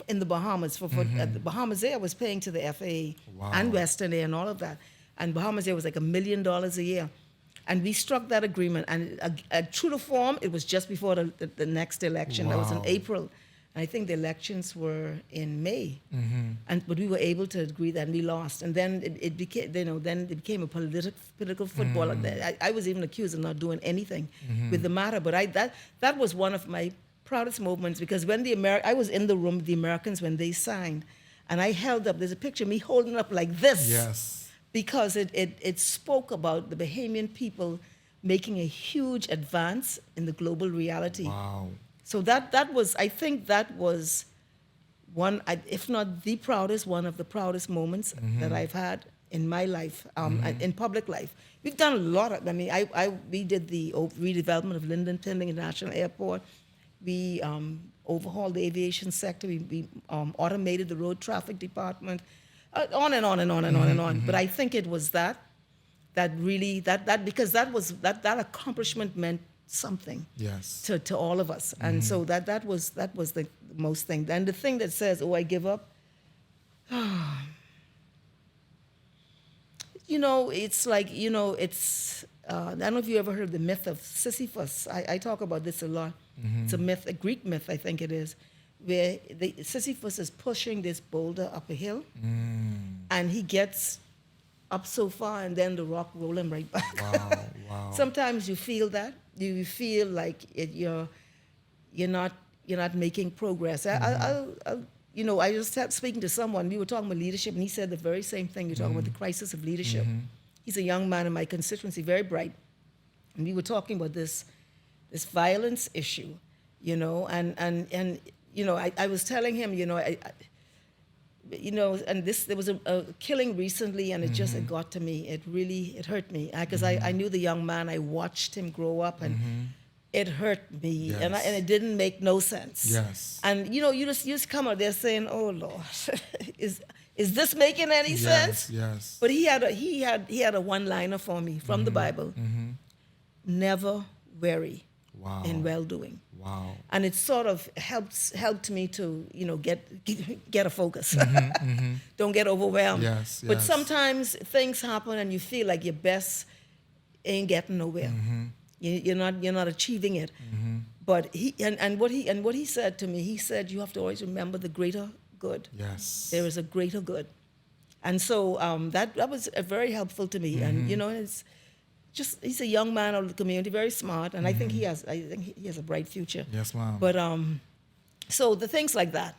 in the Bahamas. The Bahamas Air was paying to the FAA Wow. and Western Air and all of that. And Bahamas Air was like $1 million a year. And we struck that agreement. And true to form, it was just before the next election. That was in Wow. April. And I think the elections were in May. But we were able to agree that, and we lost. And then it became a political football. I was even accused of not doing anything with the matter. But that was one of my proudest moments, because when I was in the room with the Americans when they signed, and I held up, there's a picture of me holding up like this. Yes. Because it spoke about the Bahamian people making a huge advance in the global reality. Wow. So I think that was one, if not the proudest, one of the proudest moments that I've had in my life, in public life. We've done a lot of, we did the redevelopment of Lyndon Tindley International Airport. We overhauled the aviation sector. We automated the road traffic department, on and on and on and on and on. But I think it was that because that accomplishment meant something. Yes. To all of us. And so that was the most thing. And the thing that says, oh, I give up, it's like, it's, I don't know if you ever heard the myth of Sisyphus. I talk about this a lot. It's a myth, a Greek myth, I think it is, where Sisyphus is pushing this boulder up a hill, and he gets up so far, and then the rock roll him right back. Wow. Sometimes you feel that. You feel like you're not making progress. I just had speaking to someone. We were talking about leadership, and he said the very same thing. You're talking about the crisis of leadership. He's a young man in my constituency, very bright, and we were talking about this violence issue, and I was telling him, and there was a killing recently, and it got to me. It hurt me, because I knew the young man. I watched him grow up, and it hurt me, Yes. and it didn't make no sense. Yes. And you just come out there saying, "Oh Lord, is this making any sense?" Yes. But he had a one-liner for me from the Bible: "Never weary Wow. in well-doing." Wow. And it sort of helped me to get a focus. Don't get overwhelmed. Yes, But yes. sometimes things happen and you feel like your best ain't getting nowhere. You're not achieving it. But what he said to me, he said, you have to always remember the greater good. Yes. There is a greater good. And so that was very helpful to me. And it's just, he's a young man out of the community, very smart, and I think he has a bright future. Yes, ma'am. But so the things like that,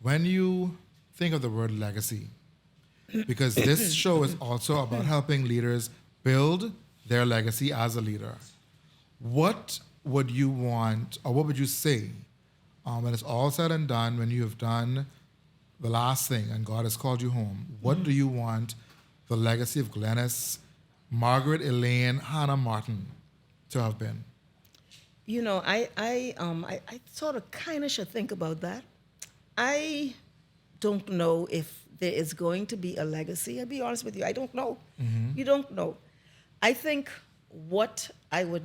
When you think of the word legacy, because this show is also about helping leaders build their legacy as a leader, what would you want, or what would you say when it's all said and done, when you have done the last thing and God has called you home? What do you want the legacy of Glenys Margaret Elaine Hanna-Martin to have been? You know, I sort of kind of should think about that. I don't know if there is going to be a legacy. I'll be honest with you, I don't know. You don't know. I think what I would,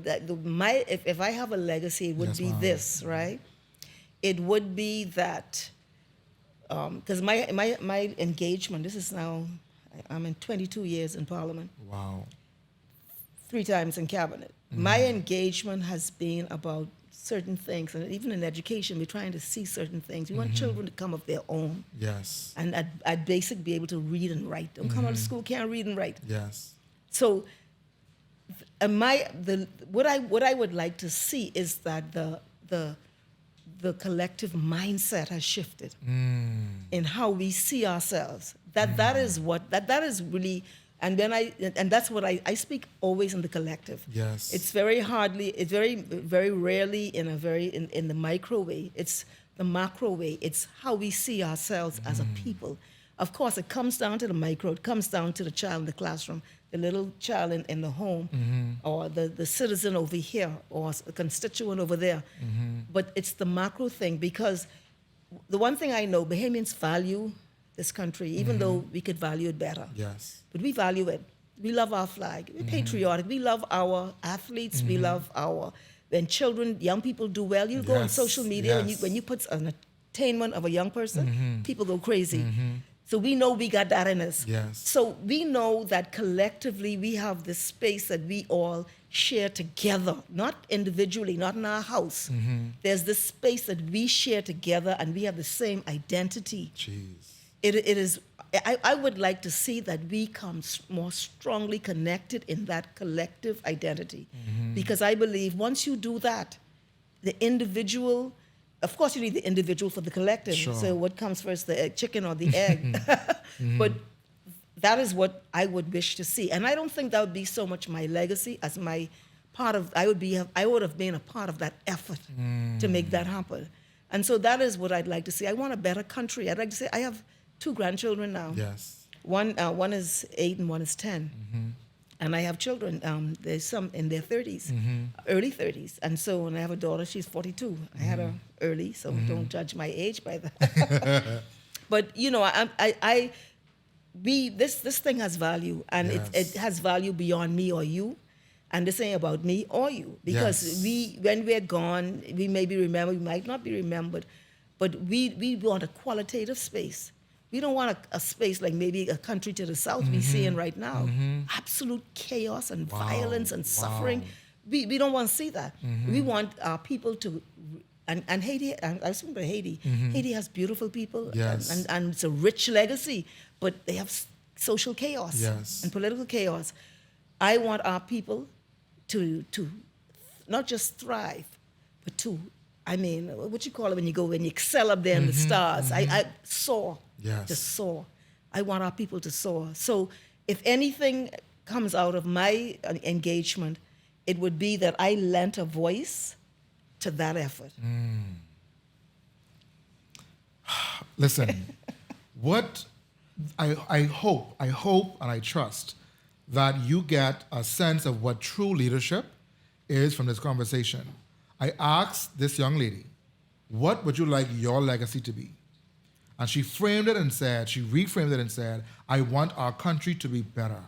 if I have a legacy, it would Yes, be ma'am. this, right? It would be that, because my engagement, this is now, I'm in 22 years in Parliament, Wow. 3 times in cabinet. My engagement has been about certain things, and even in education, we're trying to see certain things. We want children to come of their own, Yes. and at basic be able to read and write. Don't come out of school, can't read and write. Yes. So, what I would like to see is that the collective mindset has shifted in how we see ourselves. That is what that is really. And that's what I speak always in the collective. Yes. It's very very rarely in the micro way. It's the macro way. It's how we see ourselves as a people. Of course, it comes down to the micro. It comes down to the child in the classroom, the little child in the home, or the citizen over here, or a constituent over there. But it's the macro thing, because the one thing I know, Bahamians value this country, even though we could value it better. Yes. But we value it. We love our flag. We're patriotic. We love our athletes. We love when children, young people do well. You go on Yes, social media, yes. when you put an attainment of a young person, people go crazy. So we know we got that in us. Yes. So we know that collectively we have this space that we all share together, not individually, not in our house. There's this space that we share together, and we have the same identity. Jeez. It is. I would like to see that we come more strongly connected in that collective identity, because I believe once you do that, the individual, of course, you need the individual for the collective. Sure. So what comes first, the chicken or the egg? But that is what I would wish to see, and I don't think that would be so much my legacy as my part of. I would have been a part of that effort to make that happen, and so that is what I'd like to see. I want a better country. I'd like to say I have 2 grandchildren now. Yes. One is 8 and one is 10. And I have children. There's some in their 30s, early 30s. And so when I have a daughter, she's 42. I had her early, so don't judge my age by that. But you know, this thing has value, and Yes. it has value beyond me or you. And this ain't about me or you, because Yes. when we're gone, we may be remembered, we might not be remembered, but we want a qualitative space. We don't want a space like maybe a country to the south we're seeing right now. Absolute chaos and violence and suffering. We don't want to see that. We want our people to, and Haiti, I was speaking about Haiti. Haiti has beautiful people, Yes. and it's a rich legacy, but they have social chaos Yes. and political chaos. I want our people to not just thrive, but to, I mean, what you call it when you excel up there in the stars. I soar. Yes. To soar. I want our people to soar. So if anything comes out of my engagement, it would be that I lent a voice to that effort. Listen, what I hope and I trust that you get a sense of what true leadership is from this conversation. I asked this young lady, what would you like your legacy to be? And she reframed it and said, I want our country to be better.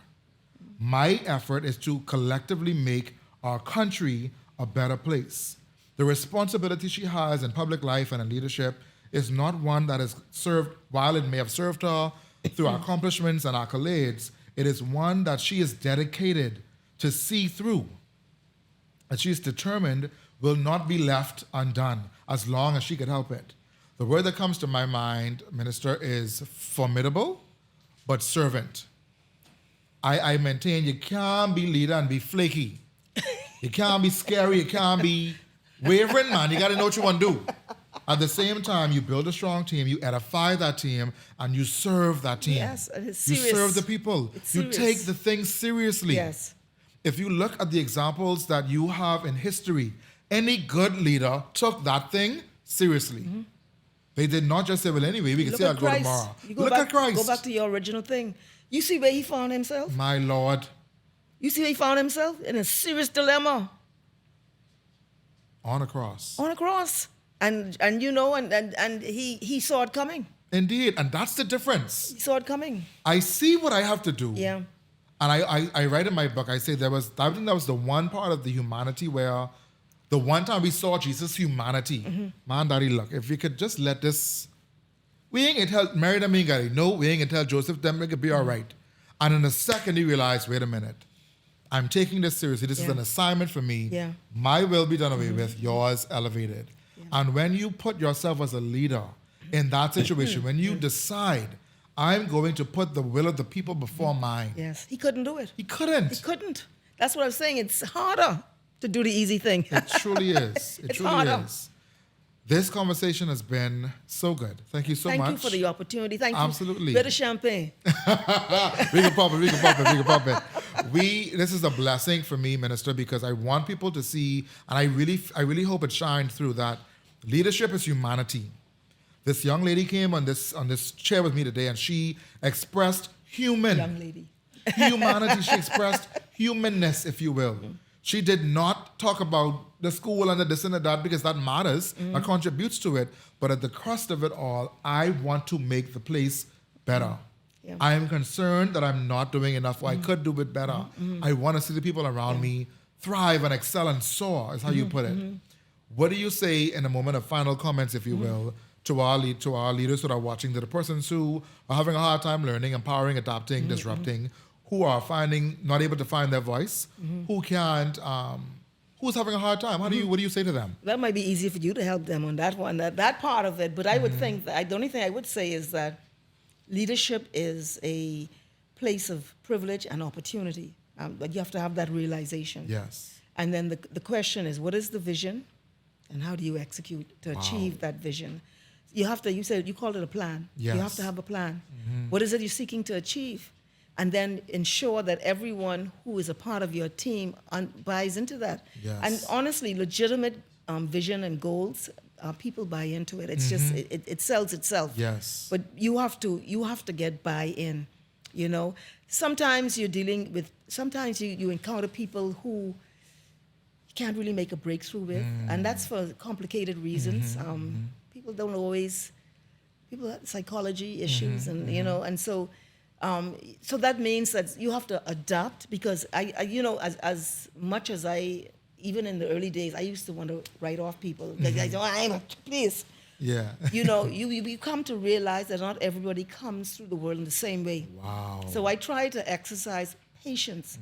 My effort is to collectively make our country a better place. The responsibility she has in public life and in leadership is not one that is served, while it may have served her through our accomplishments and accolades, it is one that she is dedicated to see through. And she is determined will not be left undone as long as she could help it. The word that comes to my mind, Minister, is formidable, but servant. I maintain you can't be leader and be flaky. You can't be scary. You can't be wavering, man. You got to know what you want to do. At the same time, you build a strong team, you edify that team, and you serve that team. Yes, and it's You serious. serve the people. It's You serious. take the thing seriously. Yes. if you look at the examples that you have in history, any good leader took that thing seriously. They did not just say, well, anyway, we can Look see how at go Christ. tomorrow. You go Look back, at Christ. Go back to your original thing. You see where he found himself? My Lord. You see where he found himself? In a serious dilemma. On a cross. On a cross. And you know, and he saw it coming. Indeed. And that's the difference. He saw it coming. I see what I have to do. Yeah. And I write in my book, I say I think that was the one part of the humanity where the one time we saw Jesus' humanity. Man, daddy, look, if we could just let this, we ain't gonna tell Mary them ain't got it. No, we ain't gonna tell Joseph them it could be all right. And in a second, you realize, wait a minute, I'm taking this seriously. This is an assignment for me. Yeah. My will be done away with, yours elevated. Yeah. And when you put yourself as a leader in that situation, when you decide, I'm going to put the will of the people before mine. Yes. He couldn't do it. He couldn't. He couldn't. That's what I was saying. It's harder to do the easy thing. It truly is. It It's truly harder. is. This conversation has been so good. Thank you so much. Thank you for the opportunity. Thank Absolutely. you. Better champagne. We can pop it. We can pop it. We can pop it. This is a blessing for me, Minister, because I want people to see, and I really hope it shined through that leadership is humanity. This young lady came on this chair with me today, and she expressed Young lady. humanity. She expressed humanness, if you will. She did not talk about the school and the this and the that because that matters, that contributes to it. But at the crust of it all, I want to make the place better. Yeah. I am concerned that I'm not doing enough, or I could do it better. I want to see the people around me thrive and excel and soar, is how you put it. What do you say in a moment of final comments, if you will, to our leaders who are watching, to the persons who are having a hard time learning, empowering, adapting, disrupting, who are not able to find their voice, who can't, who's having a hard time? What do you say to them? That might be easier for you to help them on that one, that part of it. But I would think that the only thing I would say is that leadership is a place of privilege and opportunity. But you have to have that realization. Yes. And then the question is, what is the vision, and how do you execute to achieve that vision? You called it a plan. Yes. You have to have a plan. What is it you're seeking to achieve? And then ensure that everyone who is a part of your team buys into that. Yes. And honestly, legitimate vision and goals, people buy into it. It's just it sells itself. Yes. But you have to get buy-in. You know, sometimes you encounter people who you can't really make a breakthrough with, and that's for complicated reasons. People don't always. People have psychology issues, and you know, and so. So that means that you have to adapt, because I as much as even in the early days, I used to want to write off people. Like, please. Yeah. You come to realize that not everybody comes through the world in the same way. Wow. So I try to exercise patience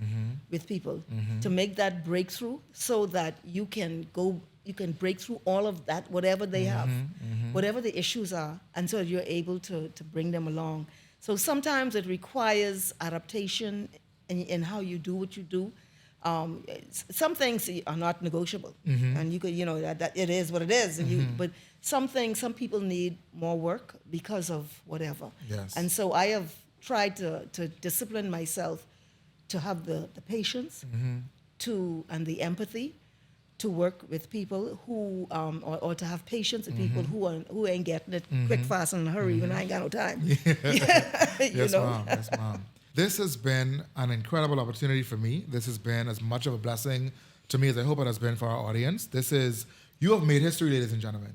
with people to make that breakthrough, so that you can break through all of that, whatever they have, whatever the issues are, and so you're able to bring them along. So sometimes it requires adaptation in how you do what you do. Some things are not negotiable, and you could, that it is what it is. And but some people need more work because of whatever. Yes. And so I have tried to discipline myself to have the patience, and the empathy, to work with people who, or to have patience with people who ain't getting it quick, fast, and in a hurry when I ain't got no time. Yes, ma'am. Yes, ma'am. This has been an incredible opportunity for me. This has been as much of a blessing to me as I hope it has been for our audience. You have made history, ladies and gentlemen.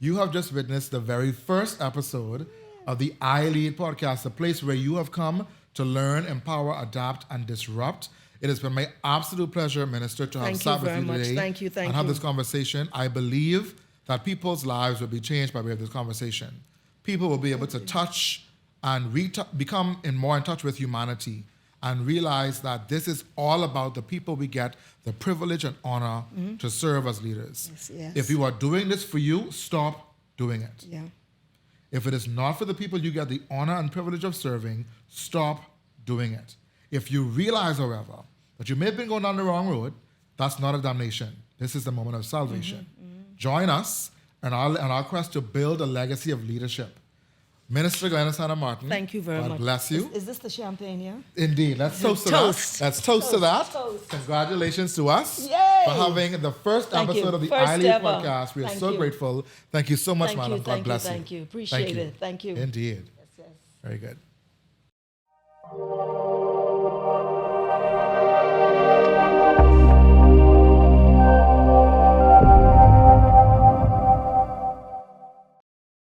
You have just witnessed the very first episode of the iLead podcast, a place where you have come to learn, empower, adapt, and disrupt. It has been my absolute pleasure, Minister, to have sat with you today. Thank you. And have this conversation. I believe that people's lives will be changed by way of this conversation. People will be able to touch and become more in touch with humanity, and realize that this is all about the people we get the privilege and honor to serve as leaders. Yes. If you are doing this for you, stop doing it. Yeah. If it is not for the people you get the honor and privilege of serving, stop doing it. If you realize, however, that you may have been going down the wrong road, that's not a damnation. This is the moment of salvation. Join us in our quest to build a legacy of leadership. Minister Glenys Hanna-Martin. Thank you very much. God bless you. Is this the champagne, yeah? Indeed. Let's toast to Toast. that. Let's toast to that. Toast. Congratulations to us Yay. for having the first Thank you. episode of the First iLead ever. podcast. We are Thank so you. grateful. Thank you so much, Thank madam. you, God bless thank you. Appreciate it. Thank you. Indeed. Yes, yes. Very good.